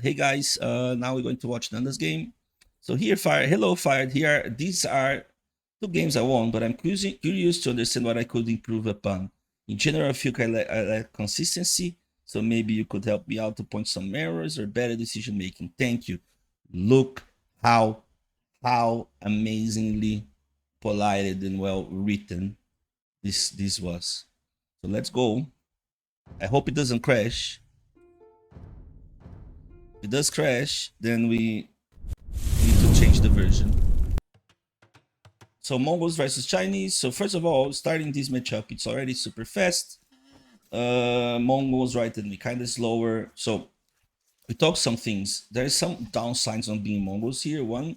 Hey guys, now we're going to watch Nanda's game. So here, hello, Fired. Here, these are two games I won, but I'm curious to understand what I could improve upon. In general, I feel I lack consistency, so maybe you could help me out to point some errors or better decision making. Thank you. Look how amazingly polite and well written this was. So let's go. I hope it doesn't crash. If it does crash, then we need to change the version. So Mongols versus Chinese. So first of all, starting this matchup, it's already super fast. Mongols right and me kind of slower. So we talk some things. There is some downsides on being Mongols here. One,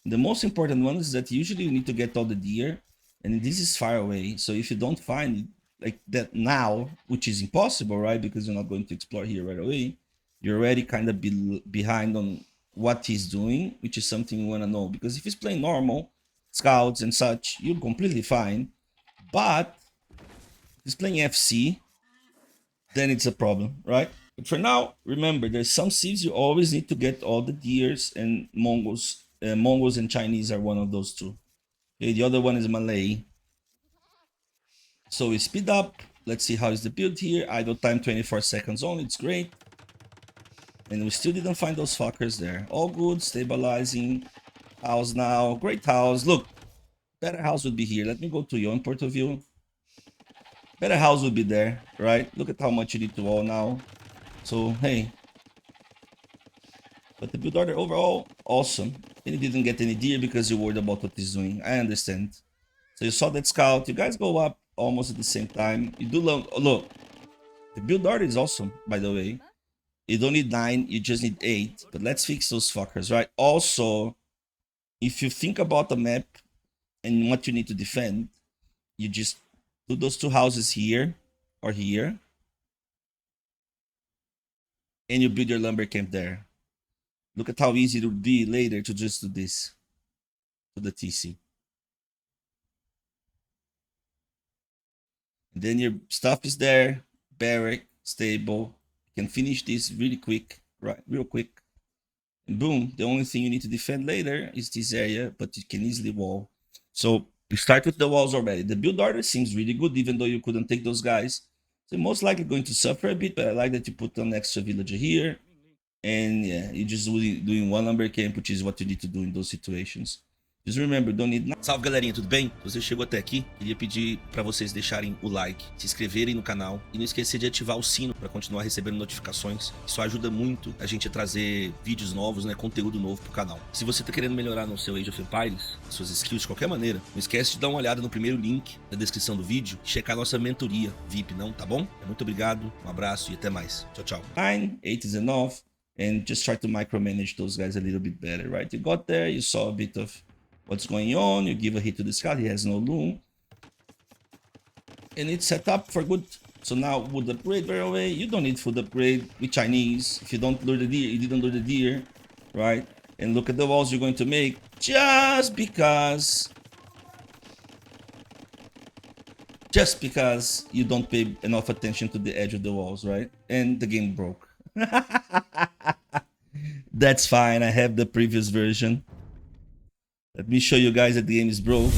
the most important one is that usually you need to get all the deer, and this is far away. So if you don't find it like that now, which is impossible, right? Because you're not going to explore here right away. You're already kind of behind on what he's doing, which is something you want to know. Because if he's playing normal, scouts and such, you're completely fine. But if he's playing FC, then it's a problem, right? But for now, remember, there's some civs you always need to get all the deers, and Mongols and Chinese are one of those two. Okay, the other one is Malay. So we speed up. Let's see how is the build here. Idle time 24 seconds only. It's great. And we still didn't find those fuckers there. All good. Stabilizing. House now. Great house. Look. Better house would be here. Let me go to your point of view. Better house would be there, right? Look at how much you need to wall now. So, hey. But the build order overall, awesome. And he didn't get any deer because you're worried about what he's doing. I understand. So you saw that scout. You guys go up almost at the same time. You do look. The build order is awesome, by the way. You don't need 9, you just need 8. But let's fix those fuckers, right? Also, if you think about the map and what you need to defend, you just do those 2 houses here or here. And you build your lumber camp there. Look at how easy it would be later to just do this. To the TC. And then your stuff is there. Barrack, stable. You can finish this really quick, right? Real quick. And boom, the only thing you need to defend later is this area, but you can easily wall. So we start with the walls already. The build order seems really good, even though you couldn't take those guys. So most likely going to suffer a bit, but I like that you put an extra villager here. And yeah, you're just doing one lumber camp, which is what you need to do in those situations. Just remember, don't need nada. Salve galerinha, tudo bem? Se você chegou até aqui, queria pedir para vocês deixarem o like, se inscreverem no canal e não esquecer de ativar o sino para continuar recebendo notificações. Isso ajuda muito a gente a trazer vídeos novos, né, conteúdo novo pro canal. Se você tá querendo melhorar no seu Age of Empires, suas skills de qualquer maneira, não esquece de dar uma olhada no primeiro link na descrição do vídeo e checar nossa mentoria VIP, não, tá bom? Muito obrigado, um abraço e até mais. Tchau, tchau. 9, 8 is enough, and just try to micromanage those guys a little bit better, right? You got there, you saw a bit of what's going on, you give a hit to the scout, he has no loom. And it's set up for good. So now wood upgrade right away. You don't need food upgrade with Chinese. If you don't lure the deer, you didn't lure the deer, right? And look at the walls you're going to make just because you don't pay enough attention to the edge of the walls, right? And the game broke. That's fine, I have the previous version. Let me show you guys that the game is broke.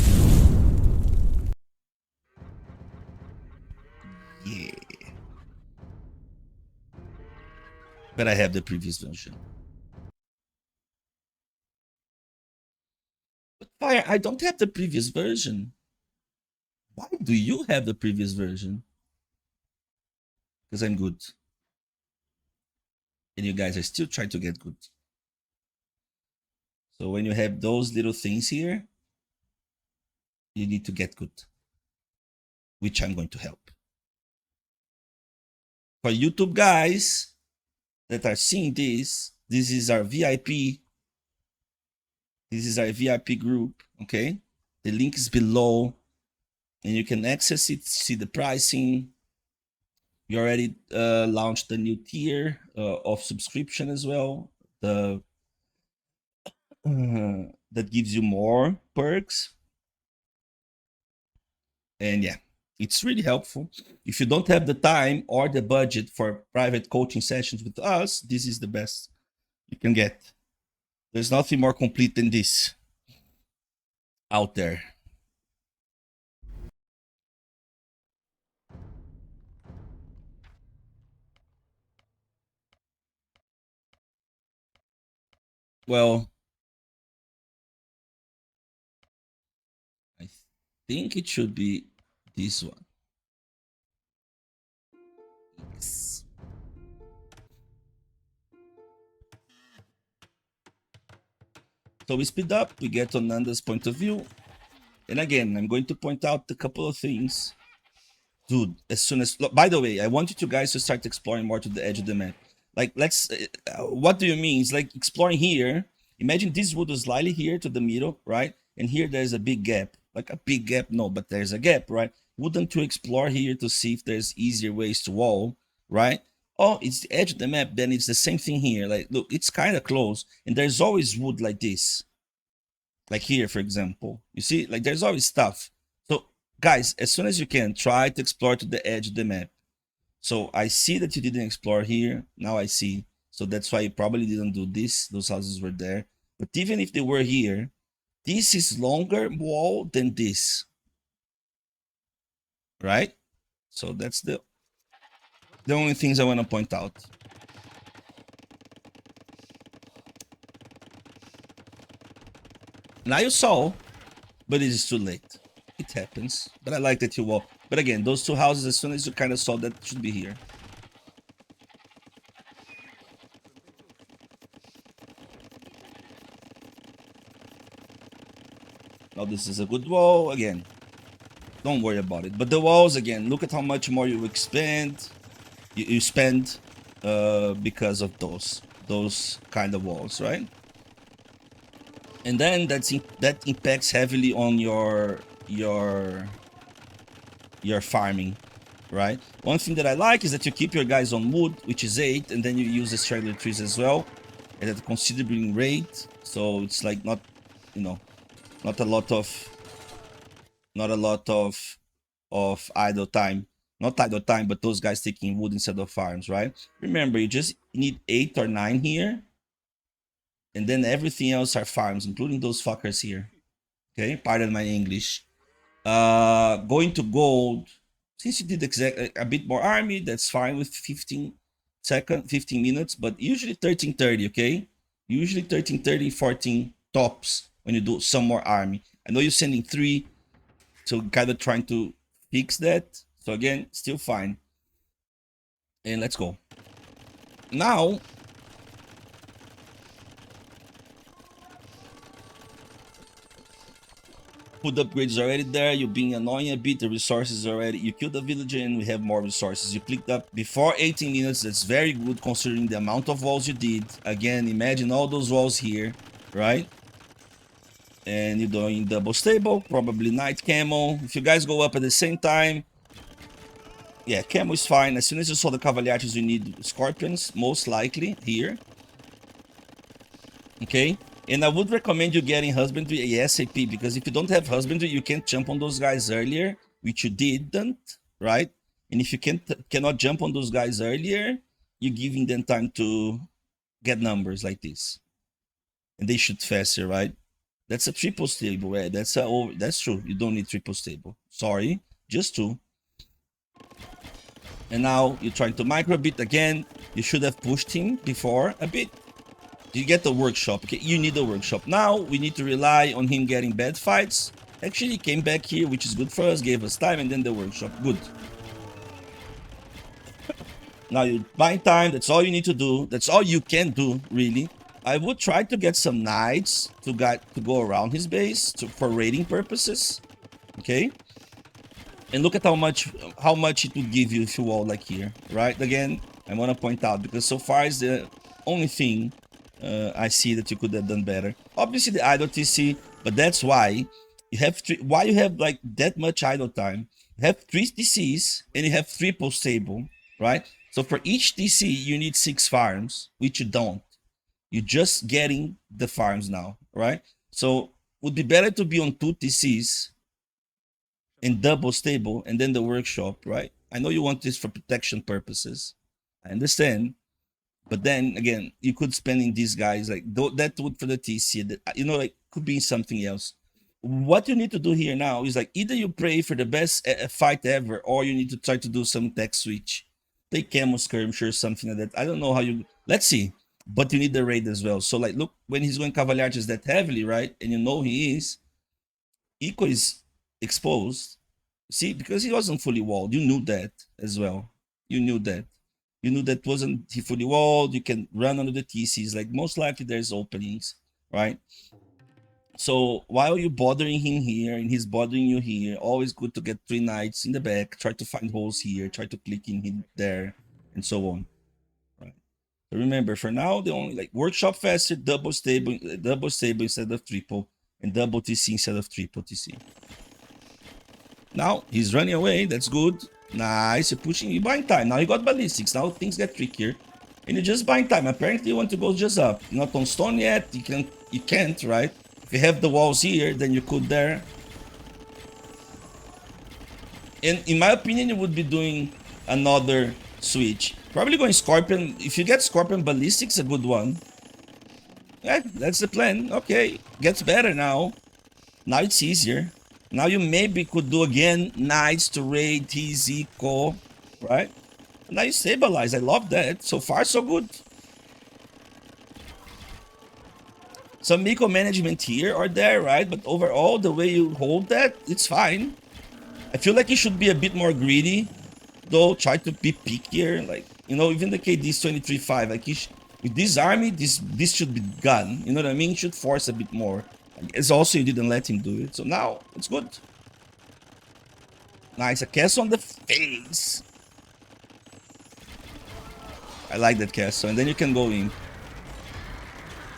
Yeah. But I have the previous version. But Fire, I don't have the previous version. Why do you have the previous version? Because I'm good. And you guys are still trying to get good. So when you have those little things here, you need to get good, which I'm going to help. For YouTube guys that are seeing this, this is our VIP. This is our VIP group, okay? The link is below, and you can access it, see the pricing. We already launched a new tier of subscription as well. That gives you more perks. And yeah, it's really helpful. If you don't have the time or the budget for private coaching sessions with us, this is the best you can get. There's nothing more complete than this out there. Well, I think it should be this one. Yes. So we speed up, we get on Nanda's point of view. And again, I'm going to point out a couple of things. Dude, as soon as, by the way, I want you guys to start exploring more to the edge of the map. Like, let's, what do you mean? It's like exploring here. Imagine this wood is slightly here to the middle, right? And here there's a big gap. Like a big gap, no, but there's a gap, right? Wouldn't you explore here to see if there's easier ways to wall, right? Oh, it's the edge of the map, then it's the same thing here. Like, look, it's kind of close, and there's always wood like this. Like here, for example. You see, like there's always stuff. So, guys, as soon as you can, try to explore to the edge of the map. So I see that you didn't explore here. Now I see. So that's why you probably didn't do this. Those houses were there. But even if they were here, this is longer wall than this. Right? So that's the only things I want to point out. Now you saw, but it is too late. It happens. But I like that you wall. But again, those two houses, as soon as you kind of saw that, should be here. Now this is a good wall. Again, don't worry about it. But the walls, again, look at how much more you expand. You spend because of those kind of walls, right? And then that impacts heavily on your farming, right? One thing that I like is that you keep your guys on wood, which is 8, and then you use the straggler trees as well at a considerable rate. So it's like not, you know, not a lot of idle time. Not idle time, but those guys taking wood instead of farms, right? Remember, you just need 8 or 9 here. And then everything else are farms, including those fuckers here. Okay, pardon my English. Going to gold. Since you did a bit more army, that's fine with 15 minutes, but usually 13:30, okay? Usually 13:30, 14 tops when you do some more army. I know you're sending 3, so kind of trying to fix that. So again, still fine. And let's go. Now, food upgrades already there. You're being annoying a bit. The resources already. You killed the villager and we have more resources. You clicked up before 18 minutes. That's very good considering the amount of walls you did. Again, imagine all those walls here, right? And you're doing double stable, probably night camo. If you guys go up at the same time, yeah, camo is fine. As soon as you saw the Cavaliers, you need scorpions, most likely here. Okay? And I would recommend you getting husbandry ASAP, because if you don't have husbandry, you can't jump on those guys earlier, which you didn't, right? And if you cannot jump on those guys earlier, you're giving them time to get numbers like this. And they shoot faster, right? That's a triple stable, right? That's true. You don't need triple stable. Sorry, just 2. And now you're trying to micro bit again. You should have pushed him before a bit. You get the workshop. Okay, you need the workshop. Now we need to rely on him getting bad fights. Actually, he came back here, which is good for us, gave us time, and then the workshop. Good. Now you buy time. That's all you need to do. That's all you can do, really. I would try to get some knights to go around his base for raiding purposes. Okay. And look at how much it would give you if you wall like here, right? Again, I want to point out, because so far is the only thing I see that you could have done better. Obviously the idle TC, but that's why you have why you have like that much idle time. You have 3 TCs and you have triple stable, right? So for each TC you need 6 farms, which you don't. You're just getting the farms now, right? So would be better to be on 2 TCs and double stable and then the workshop, right? I know you want this for protection purposes. I understand. But then again, you could spend in these guys like that would for the TC. That, like could be something else. What you need to do here now is like either you pray for the best fight ever, or you need to try to do some tech switch, take camo skirmisher, something like that. I don't know how you. Let's see. But you need the raid as well. So like, look when he's going Cavaliers that heavily, right? And you know he is. Eco is exposed. See, because he wasn't fully walled. You knew that as well. You knew that. You knew that wasn't he fully walled. You can run under the TCs. Like most likely there's openings, right? So while you're bothering him here and he's bothering you here, always good to get 3 knights in the back, try to find holes here, try to click in him there, and so on. Right. So remember, for now, the only like workshop faster, double stable instead of triple, and double TC instead of triple TC. Now he's running away. That's good. Nice. You're pushing. You buying time. Now you got ballistics. Now things get trickier, and you're just buying time. Apparently, you want to go just up. You're not on stone yet. You can. You can't. Right. If you have the walls here, then you could there. And in my opinion, you would be doing another switch. Probably going Scorpion. If you get Scorpion Ballistics, a good one. Yeah, that's the plan. Okay, gets better now. Now it's easier. Now you maybe could do again Knights to raid TZ Co. Right? Now you stabilize. I love that. So far, so good. Some micromanagement here or there, right? But overall, the way you hold that, it's fine. I feel like you should be a bit more greedy, though. Try to be pickier. Like, even the KD's 23.5. Like, with this army, this should be gone. You know what I mean? You should force a bit more. As also, you didn't let him do it. So now, it's good. Nice. A castle on the face. I like that castle. And then you can go in.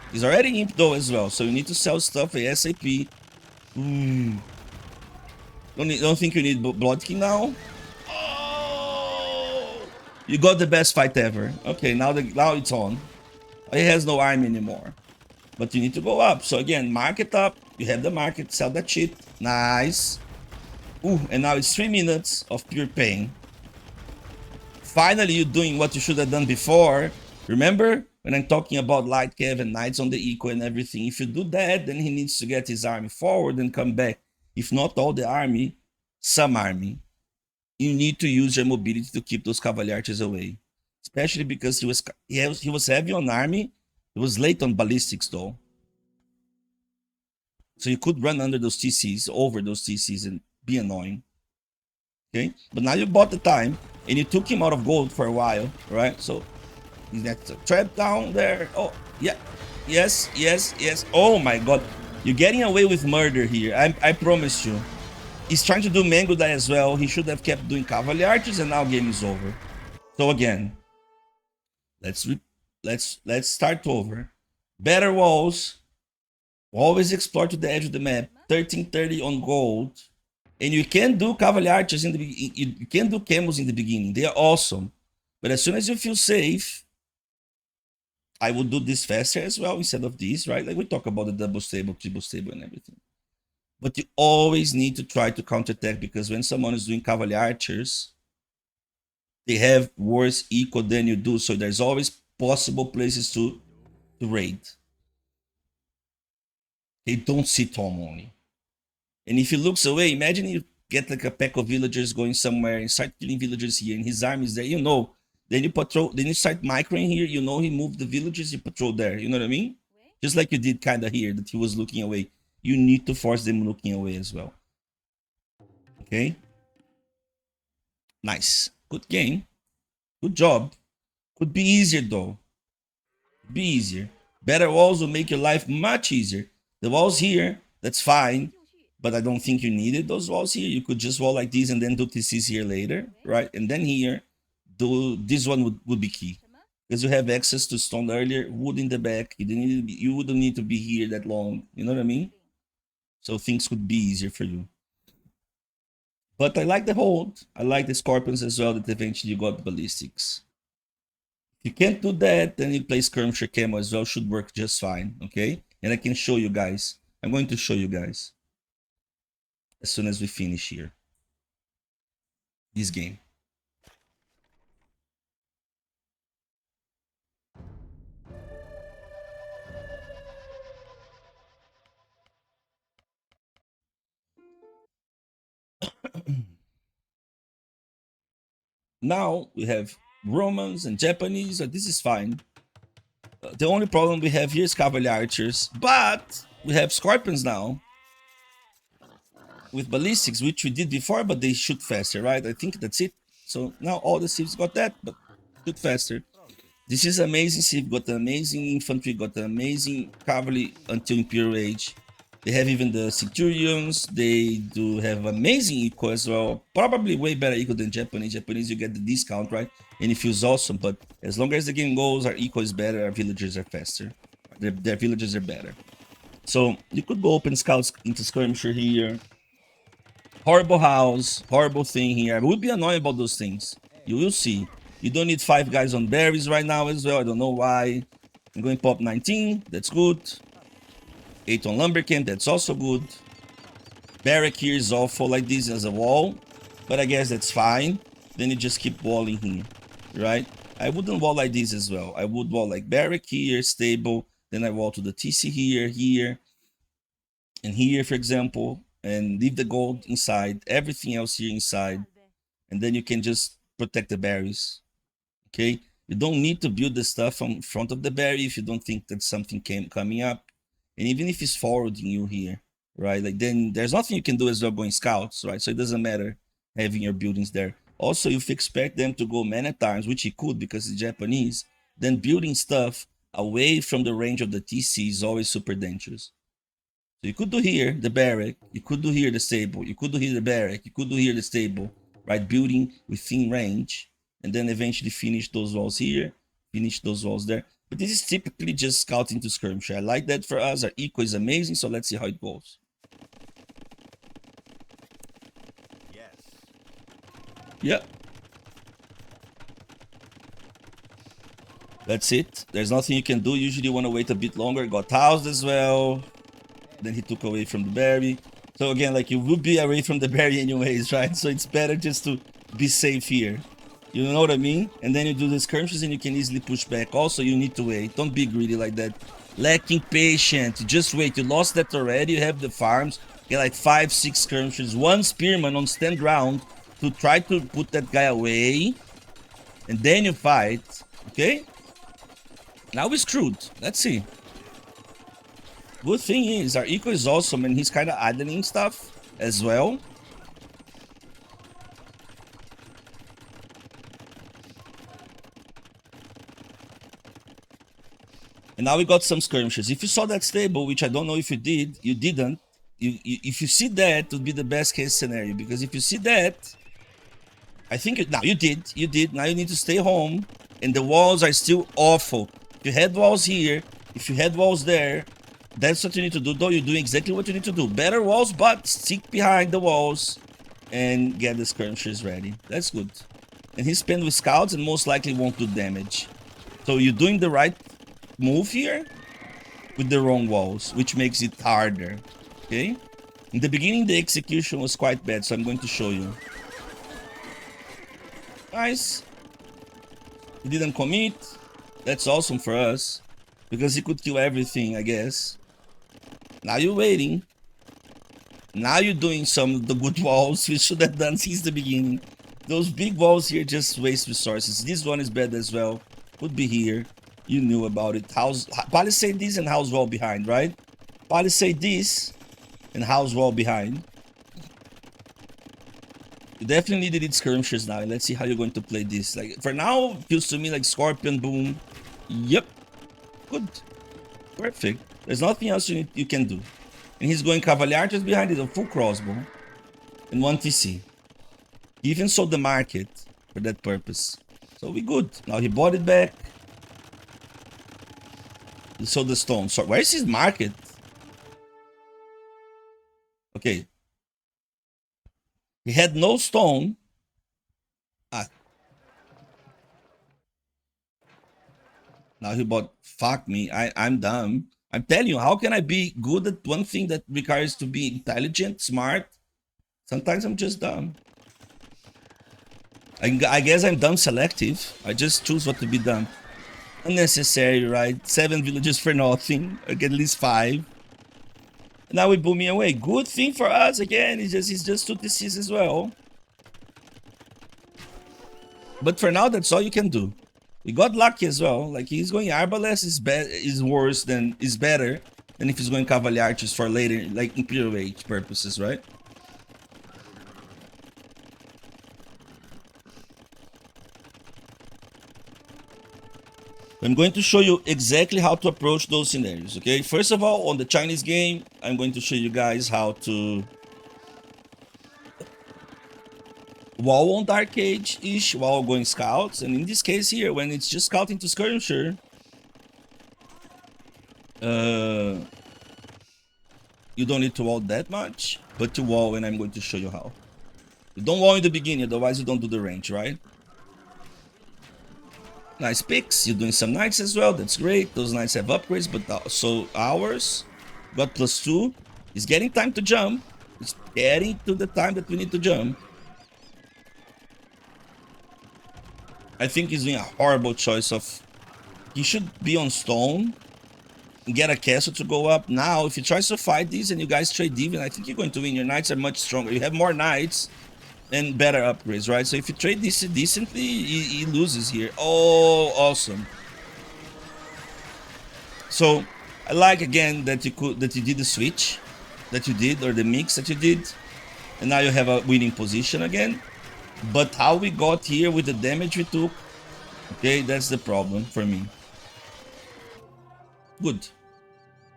He's already imp though as well. So you need to sell stuff ASAP. Don't think you need Blood King now? Oh! You got the best fight ever. Okay, now it's on. He has no army anymore. But you need to go up. So again, market up. You have the market. Sell that shit. Nice. Ooh, and now it's 3 minutes of pure pain. Finally, you're doing what you should have done before. Remember when I'm talking about light cav and knights on the eco and everything? If you do that, then he needs to get his army forward and come back. If not all the army, some army. You need to use your mobility to keep those Cavaliers away. Especially because he was heavy on army. He was late on ballistics though. So you could run under those TCs, over those TCs, and be annoying. Okay? But now you bought the time, and you took him out of gold for a while, right? So he's got a trap down there. Oh, yeah. Yes, yes, yes. Oh my god. You're getting away with murder here. I promise you. He's trying to do Mango Die as well. He should have kept doing Cavalier Archers, and now game is over. So again, let's start over. Better walls. Always explore to the edge of the map. 1330 on gold. And you can do Cavalier Archers in the beginning. You can do Camos in the beginning. They are awesome. But as soon as you feel safe, I would do this faster as well instead of this, right? Like we talk about the double stable, triple stable, and everything. But you always need to try to counterattack, because when someone is doing Cavalier Archers, they have worse eco than you do. So there's always possible places to raid. They don't see Tom only. And if he looks away, imagine you get like a pack of villagers going somewhere and start killing villagers here, and his army is there, Then you patrol, then you start microing here, he moved the villagers, you patrol there. You know what I mean? Just like you did kind of here, that he was looking away. You need to force them looking away as well. Okay? Nice. Good game. Good job. Could be easier though. Be easier. Better walls will make your life much easier. The walls here, that's fine. But I don't think you needed those walls here. You could just wall like this and then do TCs here later, right? And then here, this one would be key. Because you have access to stone earlier, wood in the back. You wouldn't need to be here that long. You know what I mean? So things could be easier for you. But I like the hold. I like the scorpions as well, that eventually you got ballistics. If you can't do that, then you play skirmisher camo as well. Should work just fine, okay? And I can show you guys. I'm going to show you guys as soon as we finish here this game. Now we have Romans and Japanese. This is fine. The only problem we have here is Cavalier archers, but we have Scorpions now with Ballistics, which we did before, but they shoot faster, right? I think that's it. So now all the civs got that, but shoot faster. This is amazing civ, got the amazing infantry, got the amazing cavalry until Imperial Age. They have even the Centurions, they do have amazing eco as well. Probably way better eco than Japanese. Japanese, you get the discount, right? And it feels awesome, but as long as the game goes, our eco is better, our villagers are faster. Their villagers are better. So you could go open scouts into skirmisher here. Horrible house, horrible thing here. I would be annoyed about those things. You will see. You don't need 5 guys on berries right now as well. I don't know why. I'm going pop 19. That's good. 8 on lumber camp. That's also good. Barrack here is awful like this as a wall. But I guess that's fine. Then you just keep walling here. Right? I wouldn't wall like this as well. I would wall like barrack here, stable. Then I wall to the TC here, here. And here, for example. And leave the gold inside. Everything else here inside. And then you can just protect the berries. Okay, you don't need to build the stuff on front of the berry if you don't think that something coming up, and even if it's forwarding you here, right? Like then there's nothing you can do as well going scouts, right? So it doesn't matter having your buildings there. Also, if you expect them to go many times, which he could because it's Japanese, then building stuff away from the range of the TC is always super dangerous. So you could do here the barrack, you could do here the stable, you could do here the barrack, you could do here the stable, right? Building within range. And then eventually finish those walls here, finish those walls there. But this is typically just scouting to skirmisher. I like that for us. Our eco is amazing, so let's see how it goes. Yes. Yeah. That's it. There's nothing you can do. Usually you want to wait a bit longer. Got housed as well. Then he took away from the berry. So again, like you would be away from the berry anyways, right? So it's better just to be safe here. You know what I mean? And then you do the skirmishes and you can easily push back. Also, you need to wait. Don't be greedy like that. Lacking patience. Just wait. You lost that already. You have the farms. Get like 5, 6 skirmishes. 1 spearman on stand ground to try to put that guy away. And then you fight. Okay? Now we're screwed. Let's see. Good thing is, our eco is awesome and he's kind of idling stuff as well. And now we got some skirmishes. If you saw that stable, which I don't know if you did, you didn't. If you see that, it would be the best case scenario. Because if you see that, I think now you did. Now you need to stay home. And the walls are still awful. If you had walls here, if you had walls there, that's what you need to do. Though you're doing exactly what you need to do. Better walls, but stick behind the walls and get the skirmishers ready. That's good. And he's spent with scouts and most likely won't do damage. So you're doing the right move here with the wrong walls, which makes it harder. Okay, in the beginning the execution was quite bad, so I'm going to show you. Nice. He didn't commit. That's awesome for us because he could kill everything, I guess. Now you're waiting. Now you're doing some of the good walls we should have done since the beginning. Those big walls here just waste resources. This one is bad as well. Would be here. You knew about it. Palisade this and house wall behind, right? Palisade this and house wall behind. You definitely needed skirmishers now. Let's see how you're going to play this. Like for now, feels to me like Scorpion boom. Yep. Good. Perfect. There's nothing else you can do. And he's going Cavalier just behind it, a full crossbow. And 1 TC. He even sold the market for that purpose. So we good. Now he bought it back. He sold the stone. So where's his market? Okay. He had no stone. Now he bought. Fuck me. I'm dumb. I'm telling you, how can I be good at one thing that requires to be intelligent, smart? Sometimes I'm just dumb. I guess I'm dumb selective. I just choose what to be done. Unnecessary, right? 7 villages for nothing. I get at least 5. Now we booming away. Good thing for us again. It's just 2 TCs as well. But for now, that's all you can do. We got lucky as well. Like, he's going Arbalest is worse than, is better than if he's going Cavalier Archers for later, like Imperial Age purposes, right? I'm going to show you exactly how to approach those scenarios, okay? First of all, on the Chinese game, I'm going to show you guys how to wall on Dark Age-ish while going scouts. And in this case here, when it's just scouting to skirmisher, you don't need to wall that much, but to wall, and I'm going to show you how. You don't wall in the beginning, otherwise you don't do the range, right? Nice picks. You're doing some knights as well. That's great. Those knights have upgrades, but also ours got +2. It's getting time to jump. It's getting to the time that we need to jump. I think he's doing a horrible choice of... He should be on stone and get a castle to go up. Now, if he tries to fight these and you guys trade even, I think you're going to win. Your knights are much stronger. You have more knights and better upgrades, right? So if you trade this decently, he loses here. Oh, awesome. So I like again that you did the switch that you did, or the mix that you did, and now you have a winning position again. But how we got here with the damage we took, okay, that's the problem for me. Good.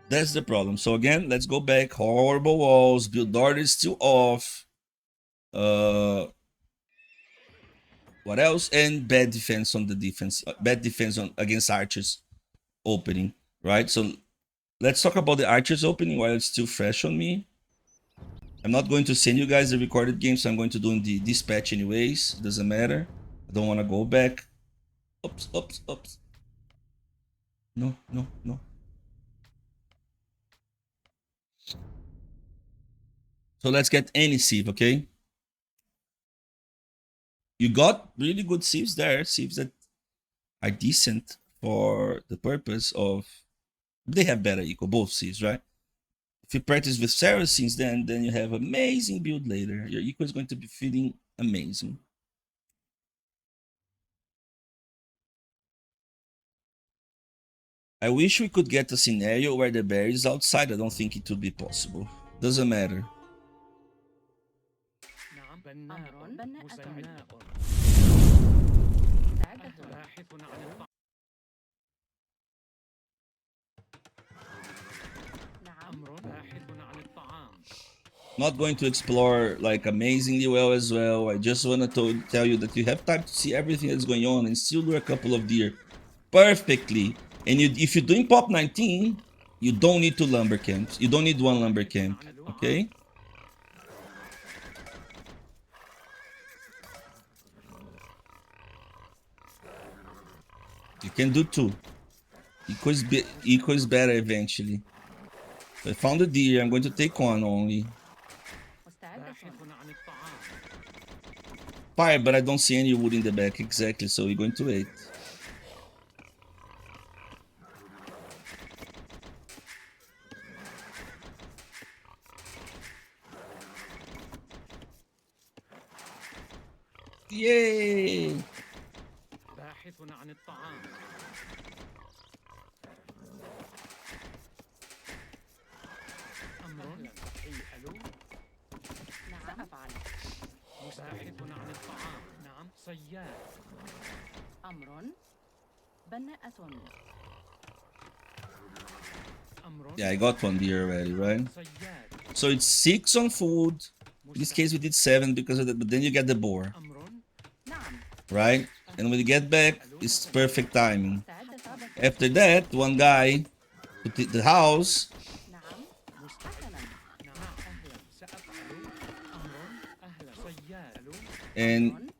That's the problem. So again, let's go back. Horrible walls. Build order is still off. What else? And bad defense on the defense. Bad defense on against archers opening, right? So let's talk about the archers opening while it's still fresh on me. I'm not going to send you guys the recorded game, so I'm going to do in the dispatch anyways. It doesn't matter. I don't want to go back. Oops, oops, oops. No, no, no. So let's get any sieve, okay? You got really good sieves there. Sieves that are decent for the purpose of... They have better eco, both sieves, right? If you practice with Saracens, then you have amazing build later. Your eco is going to be feeling amazing. I wish we could get a scenario where the bear is outside. I don't think it would be possible. Doesn't matter. Not going to explore like amazingly well as well. I just want to tell you that you have time to see everything that's going on and still do a couple of deer perfectly. And if you're doing pop 19, you don't need 2 lumber camps. You don't need 1 lumber camp, okay? You can do 2. Eco is better eventually. So I found a deer. I'm going to take 1 only. Fire, but I don't see any wood in the back. Exactly, so we're going to wait. Yay! Yeah, I got 1 deer already, right? So it's 6 on food. In this case, we did 7 because of that, but then you get the boar, right? And when you get back, it's perfect timing. After that, 1 guy put the house and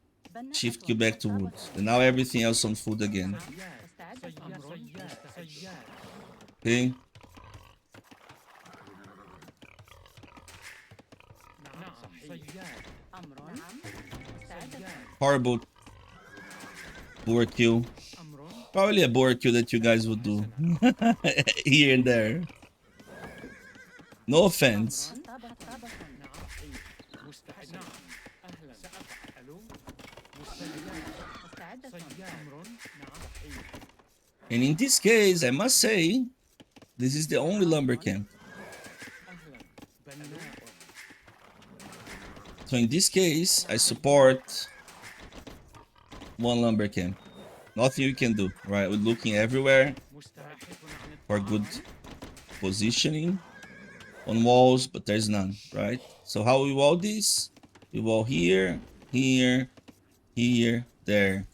shift you back to wood. And now everything else on food again. Okay. Horrible boar kill. Probably a boar kill that you guys would do here and there. No offense. And in this case, I must say, this is the only lumber camp. So in this case, I support one lumber camp. Nothing you can do, right? We're looking everywhere for good positioning on walls, but there's none, right? So how we wall this? We wall here, here, here, there.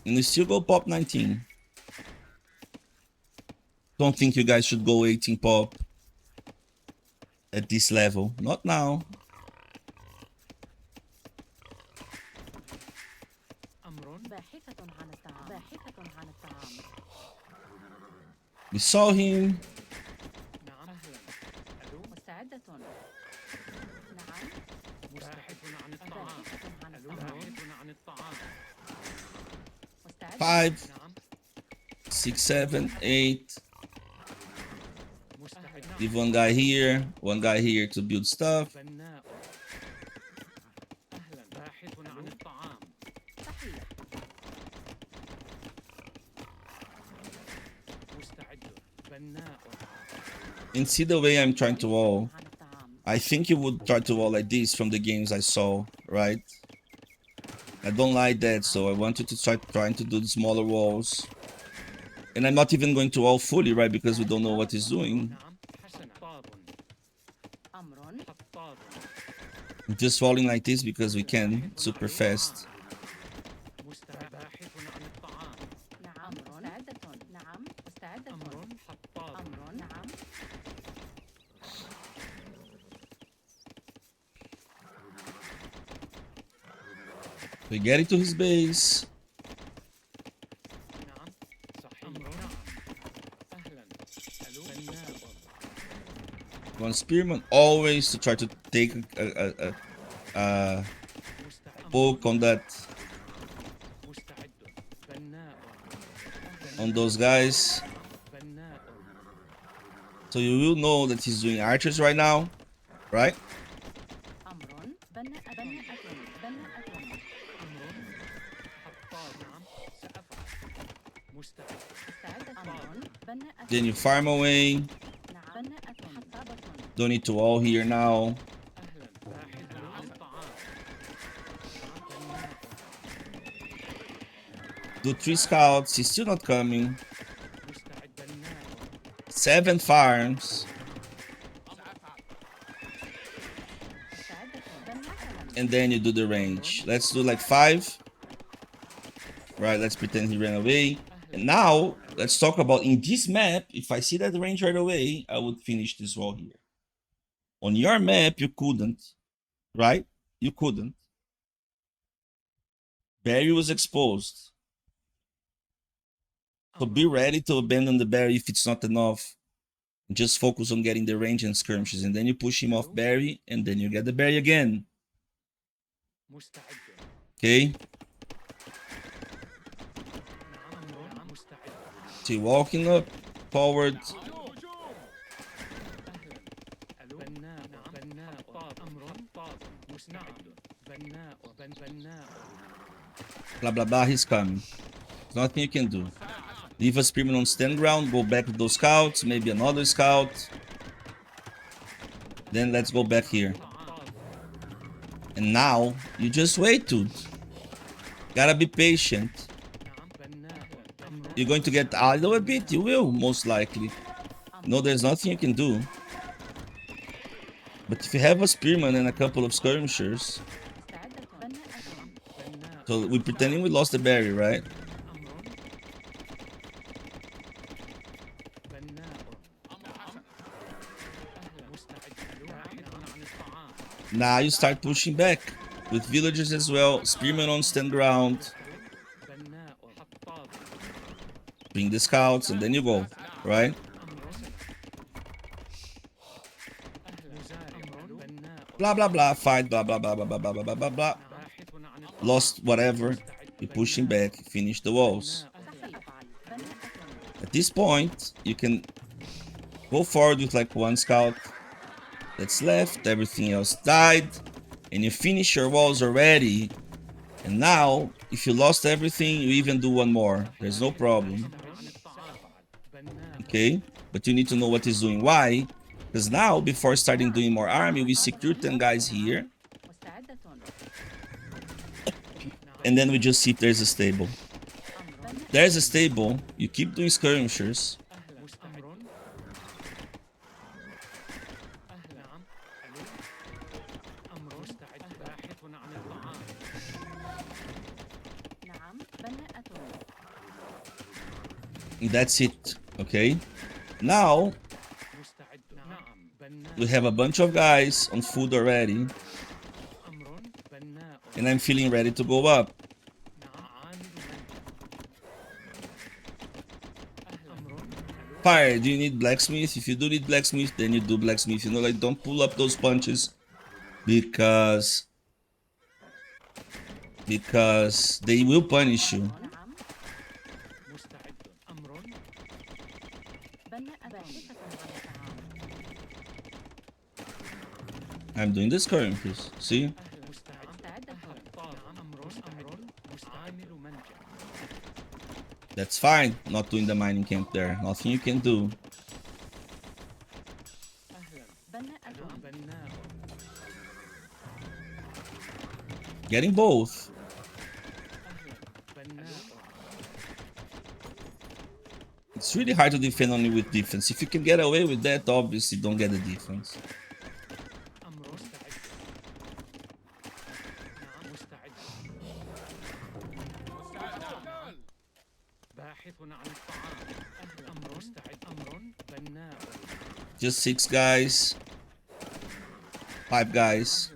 And we still go pop 19. Don't think you guys should go 18 pop at this level. Not now. We saw him. Five, 6, 7, 8. Leave one guy here to build stuff. And see the way I'm trying to wall. I think you would try to wall like this from the games I saw, right? I don't like that, so I want you to start trying to do the smaller walls. And I'm not even going to wall fully, right? Because we don't know what he's doing. I'm just walling like this because we can, super fast. We get into his base. One spearman always to try to take a poke on that, on those guys. So you will know that he's doing archers right now, right? Then you farm away. Don't need to wall here now. Do 3 scouts. He's still not coming. 7 farms. And then you do the range. Let's do like 5. Right, let's pretend he ran away. And now, let's talk about in this map, if I see that range right away, I would finish this wall here. On your map, you couldn't, right? You couldn't. Barry was exposed. So be ready to abandon the Barry if it's not enough. And just focus on getting the range and skirmishes. And then you push him off Barry, and then you get the Barry again. Okay? So you're walking up, forward. Blah blah blah, he's coming. There's nothing you can do. Leave a spearman on stand ground, go back to those scouts, maybe another scout. Then let's go back here. And now, you just wait, dude. Gotta be patient. You're going to get idle a bit, you will, most likely. No, there's nothing you can do. But if you have a spearman and a couple of skirmishers... So we're pretending we lost the Barry, right? Now you start pushing back. With villagers as well. Spearman on stand ground. Bring the scouts and then you go, right? Blah blah blah, fight, blah blah blah blah blah blah blah blah blah. Lost whatever. You're pushing back, finish the walls. At this point, you can go forward with like 1 scout that's left, everything else died, and you finish your walls already And now, if you lost everything, you even do one more. There's no problem. Okay? But you need to know what he's doing. Why? Because now, before starting doing more army, we secure 10 guys here. And then we just see if there's a stable. There's a stable. You keep doing skirmishers. And that's it. Okay? Now, we have a bunch of guys on food already. And I'm feeling ready to go up. Fire, do you need blacksmith? If you do need blacksmith, then you do blacksmith. You know, like, don't pull up those punches because they will punish you. I'm doing this current piece. See? That's fine. Not doing the mining camp there. Nothing you can do. Getting both. It's really hard to defend only with defense. If you can get away with that, obviously don't get the defense. Just 6 guys. 5 guys.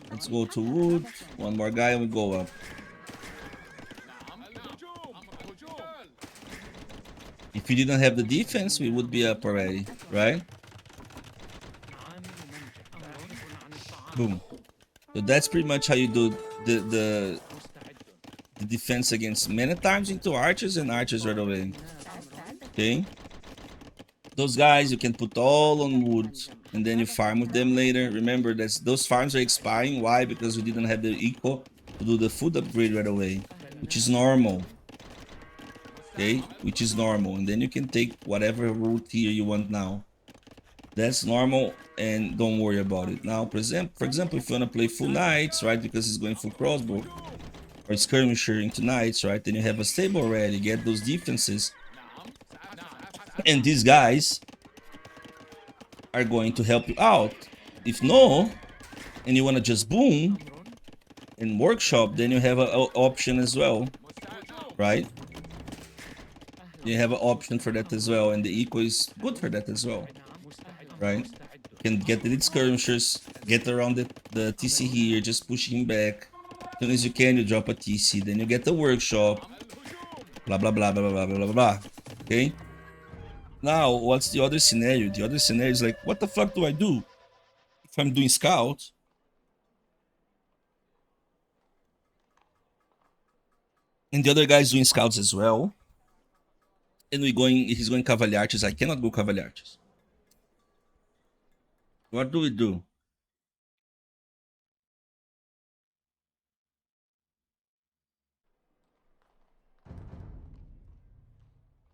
Let's go to wood. One more guy and we go up. If we didn't have the defense, we would be up already, right? Boom. So that's pretty much how you do the defense against many times into archers and archers right away. Okay? Those guys you can put all on wood and then you farm with them later. Remember that those farms are expiring. Why? Because we didn't have the eco to do the food upgrade right away, which is normal. Okay? Which is normal. And then you can take whatever route here you want now. That's normal and don't worry about it. Now, for example, if you want to play full knights, right, because he's going full crossbow or skirmisher into knights, right, then you have a stable already, get those defenses. And these guys are going to help you out. If no, and you want to just boom and workshop, then you have an option as well, right? You have an option for that as well, and the eco is good for that as well, right? You can get the lead skirmishers, get around the TC here, just push him back. As soon as you can, you drop a TC, then you get the workshop. Blah blah blah blah blah blah blah blah. Okay? Now, what's the other scenario? The other scenario is like, what the fuck do I do if I'm doing scouts? And the other guy's doing scouts as well. And he's going Cavaliers. I cannot go Cavaliers. What do we do?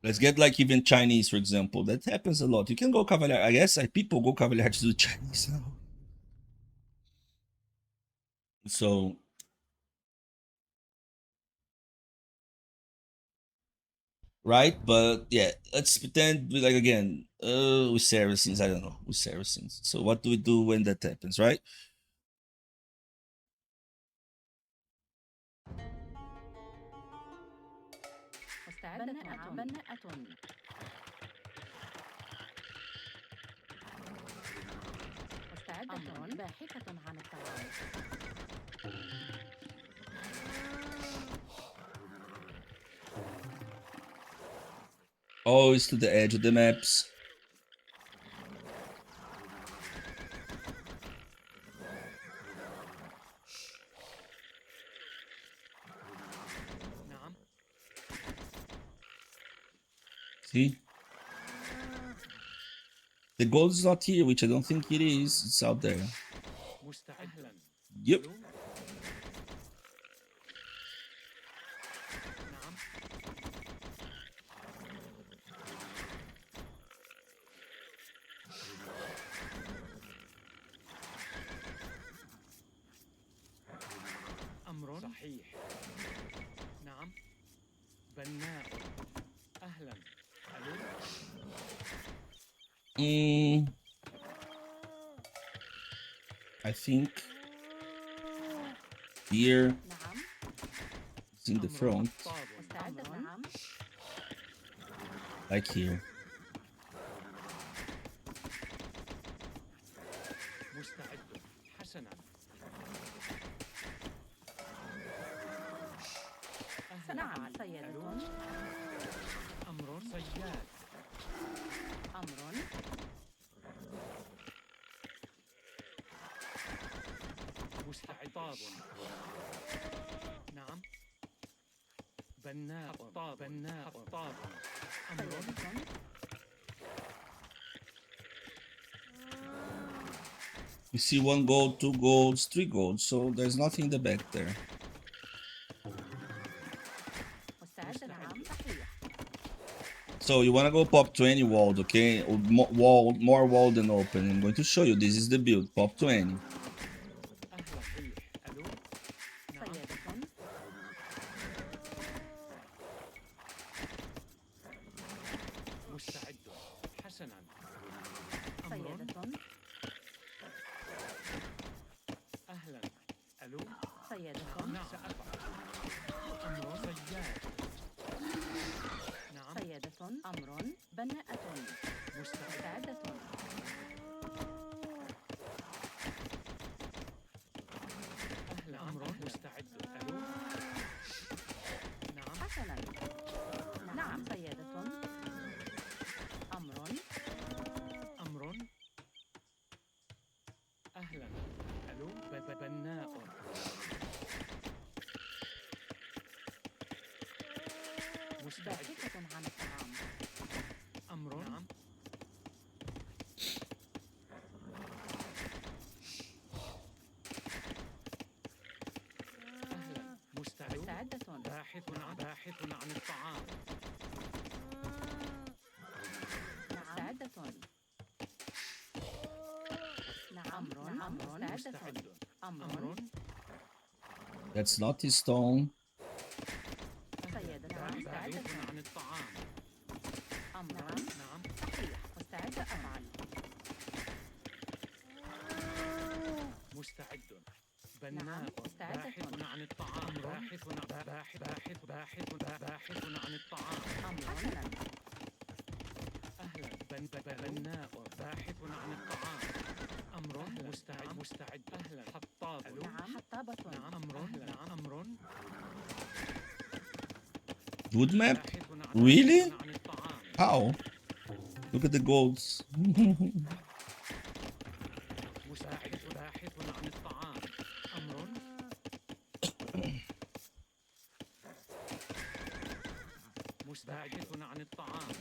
Let's get like even Chinese, for example. That happens a lot. You can go Cavalier. I guess people go Cavalier to do Chinese now. So right, but yeah, let's pretend we like again. With Saracens, I don't know. With Saracens. So what do we do when that happens, right? Always to the edge of the maps. See? The gold is not here, which I don't think it is. It's out there. Yep. أمر صحيح. نعم. بناء. أهلا. ألو. I think here it's in the front, like here. مستعد. حسنا. نعم سيدة. أمر صياد. أمر. مستعد. طاب. نعم. بناء. طاب. بناء. طاب. أمر. You see 1 gold, 2 golds, 3 golds, so there's nothing in the back there. So you wanna go pop 20 walled, okay? Or more walled than open. I'm going to show you. This is the build. Pop 20. مستعد. حسنا. أهلا. ألو. نعم. سأفعل. أمر صياد. نعم. سيدة. أمر. بناءة. مستعدة. أهلا. أمر. مستعد. ألو. نعم. حسنا. نعم سيدة. أمر. أمر. أهلا. ألو. بناء. باحثة عن الطعام. أمر. نعم. أهلا. مستعدة. باحث عن الطعام. مستعدة. نعم. أمر. مستعد. أمر. That's not his stone. سيدة. مستعدة. عن الطعام. أمر. نعم. صحيح. مستعدة أفعل. مستعد. بناء. باحث عن الطعام. باحث عن الطعام. حسنا. أهلا. بناء. باحث عن الطعام. أمر. مستعد. أهلا. حطاب. نعم. حطابة. نعم. أمر. نعم. أمر. Good map? Really? How? Look at the golds. مساعد. باحث عن الطعام. أمر. باحث عن الطعام.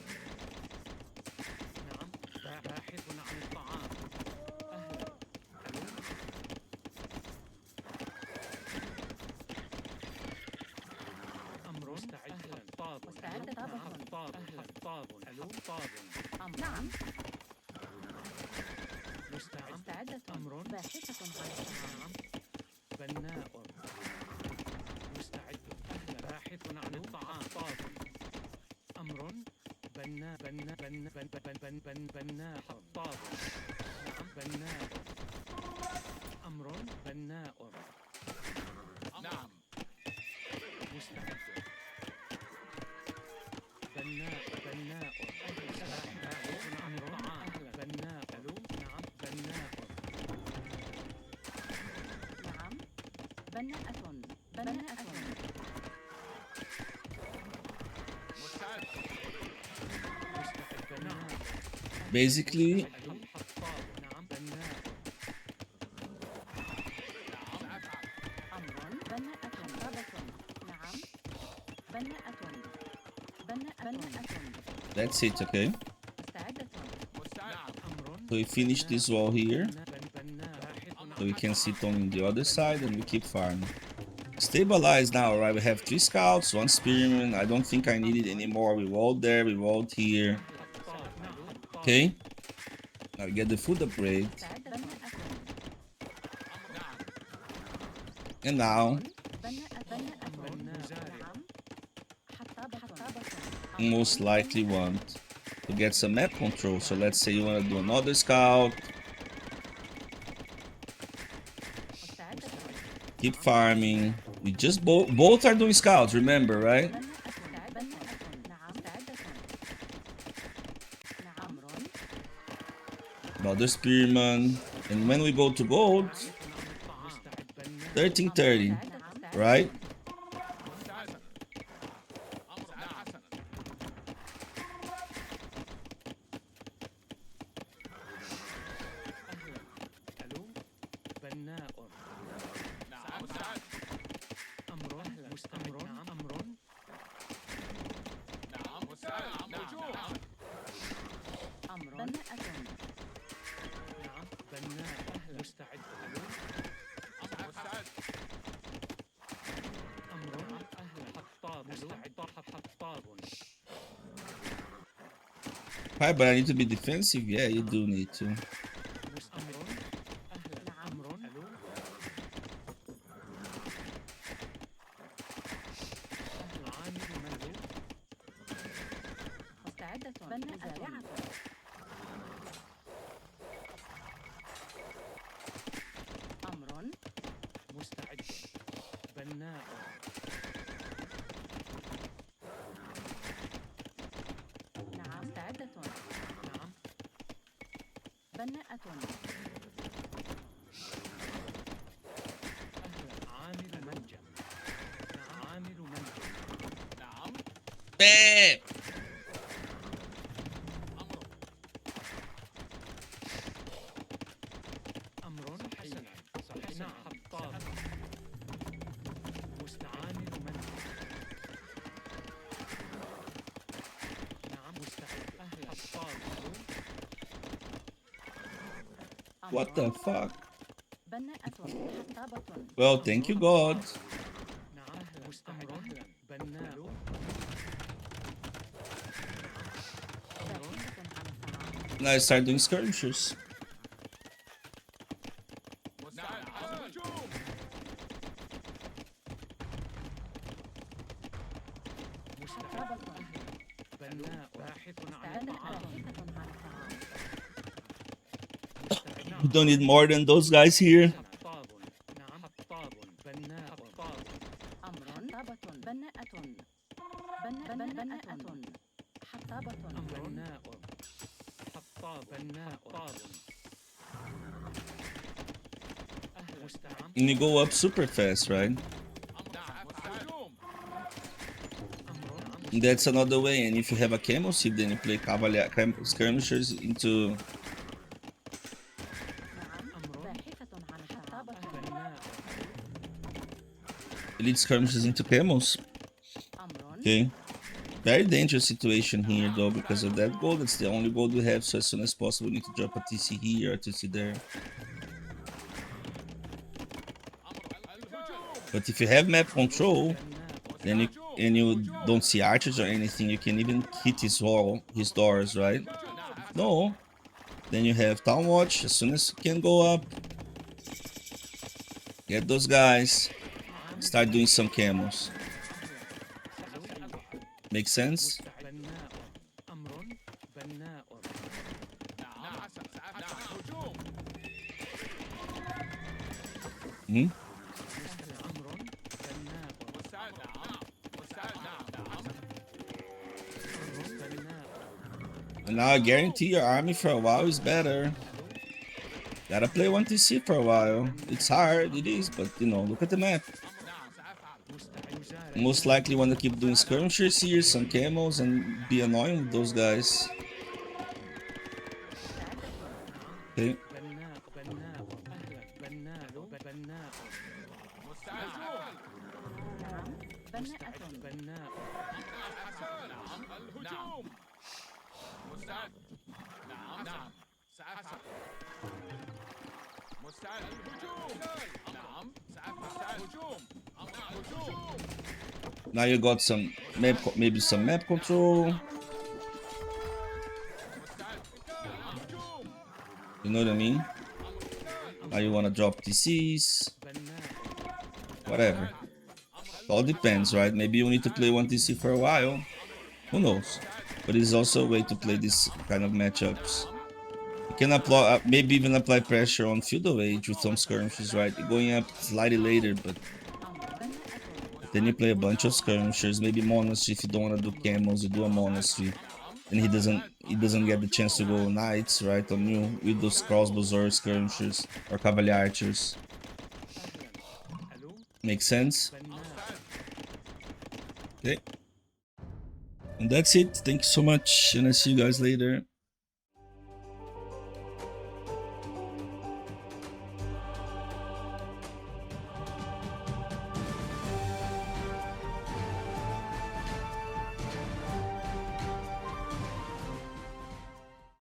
نعم. باحث عن الطعام. أهلا. ألو. أمر. مستعد. أهلا. طاب. مستعد. طاب. أهلا. طاب. ألو. طاب. نعم. مستعدة. أمر. باحثة عن الطعام. بناء. مستعد. أهلا. باحث عن الطعام. طاب. أمر. بناء. حطاب. نعم. بناء. أمر. بناء. نعم. مستعد. بناء. باحث عن الطعام. بناء. ألو. نعم. بناء. نعم. بناءة. بناءة. Basically, نعم. بناء. أمر. بناءة. طابة. نعم. بناءة. بناءة. That's it, okay? مستعدة. So we finish this wall here. So we can sit on the other side and we keep farming. Stabilize now, right? We have 3 scouts, 1 spearman. I don't think I need it anymore. We walled there, we walled here. Okay. Now we get the food upgrade. مستعدة. And now, most likely want to get some map control. So let's say you want to do another scout. Keep farming. We just both are doing scouts, remember, right? Another spearman. And when we go to gold, 1330, right? Hi, but I need to be defensive. Yeah, you do need to. Bam! What the fuck? Well, thank you, God. Now I start doing skirmishers. We don't need more than those guys here. And you go up super fast, right? And that's another way. And if you have a camo seed, then you play Cavalier skirmishers into. Elite skirmishers into camos. Okay. Very dangerous situation here though because of that gold. It's the only gold we have, so as soon as possible we need to drop a TC here or TC there. But if you have map control, then you don't see archers or anything, you can even hit his wall, his doors, right? No. Then you have town watch as soon as you can go up. Get those guys. Start doing some camos. Make sense? Hmm? And now I guarantee your army for a while is better. Gotta play 1TC for a while. It's hard, it is, but you know, look at the map. Most likely want to keep doing skirmishers here, some camos, and be annoying with those guys. Okay. نعم سأفعل. مستعد. الهجوم. نعم سأفعل. هجوم. هجوم. Now you got some map, maybe some map control. مستعد. هجوم. You know what I mean? Now you wanna drop TCs, whatever. All depends, right? Maybe you need to play one TC for a while. Who knows? But it's also a way to play this kind of matchups. You can apply, maybe even apply pressure on field of age with some skirmishes, right? Going up slightly later, but then you play a bunch of skirmishers. Maybe monastery if you don't want to do camos, you do a monastery, and he doesn't get the chance to go knights, right? On you with those crossbows or skirmishers or cavalier archers. Makes sense? Okay. And that's it. Thank you so much, and I'll see you guys later.